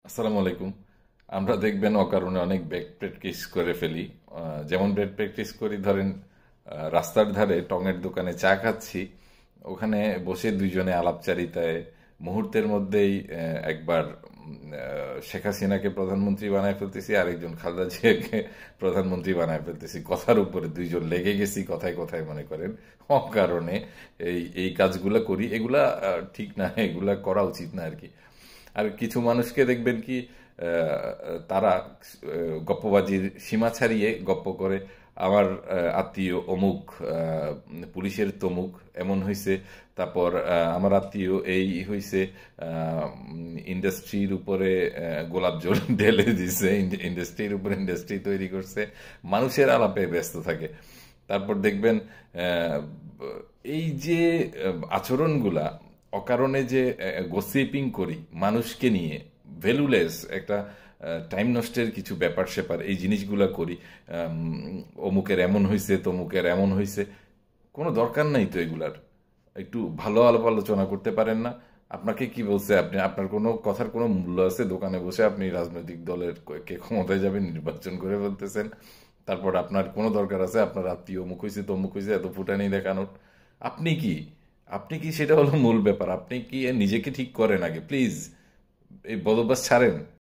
আসসালামু আলাইকুম। আমরা দেখবেন অকারণে অনেক ব্যাড প্র্যাকটিস করে ফেলি। যেমন ব্যাড প্র্যাকটিস করি, ধরেন রাস্তার ধারে টঙের দোকানে চা খাচ্ছি, ওখানে বসে দুইজনে আলাপচারিতায় মুহূর্তের মধ্যেই একবার শেখ হাসিনাকে প্রধানমন্ত্রী বানায় ফেলতেছি, আরেকজন খালেদা জিয়াকে প্রধানমন্ত্রী বানায় ফেলতেছি। কথার উপরে দুইজন লেগে গেছি, কথায় কথায় মনে করেন অকারণে এই এই কাজগুলো করি। এগুলা ঠিক না, এগুলা করা উচিত না আর কি। আর কিছু মানুষকে দেখবেন কি তারা গপ্পবাজির সীমা ছাড়িয়ে গপ্প করে। আমার আত্মীয় অমুক, পুলিশের তমুক এমন হয়েছে, তারপর আমার আত্মীয় এই হয়েছে, ইন্ডাস্ট্রির উপরে গোলাপ জল ঢেলে দিছে, ইন্ডাস্ট্রির উপরে ইন্ডাস্ট্রি তৈরি করছে, মানুষের আলাপে ব্যস্ত থাকে। তারপর দেখবেন আহ, এই যে আচরণগুলা, অকারণে যে গসিপিং করি মানুষকে নিয়ে, ভ্যালুলেস একটা টাইম নষ্টের কিছু ব্যাপার স্যাপার, এই জিনিসগুলা করি। অমুকের এমন হয়েছে, তমুকের এমন হয়েছে, কোনো দরকার নাই তো এগুলার। একটু ভালো আলাপ আলোচনা করতে পারেন না? আপনাকে কি বলছে? আপনি, আপনার কোনো কথার কোনো মূল্য আছে? দোকানে বসে আপনি রাজনৈতিক দলের কে ক্ষমতায় যাবেন নির্বাচন করে ফেলতেছেন, তারপর আপনার কোনো দরকার আছে আপনার আত্মীয় অমুক হয়েছে তমুক হয়েছে এত ফুটানি দেখানোর? আপনি কি, আপনি কি, সেটা হলো মূল ব্যাপার। আপনি কি নিজেকে ঠিক করেন আগে প্লিজ, এই বদভ্যাস ছাড়েন।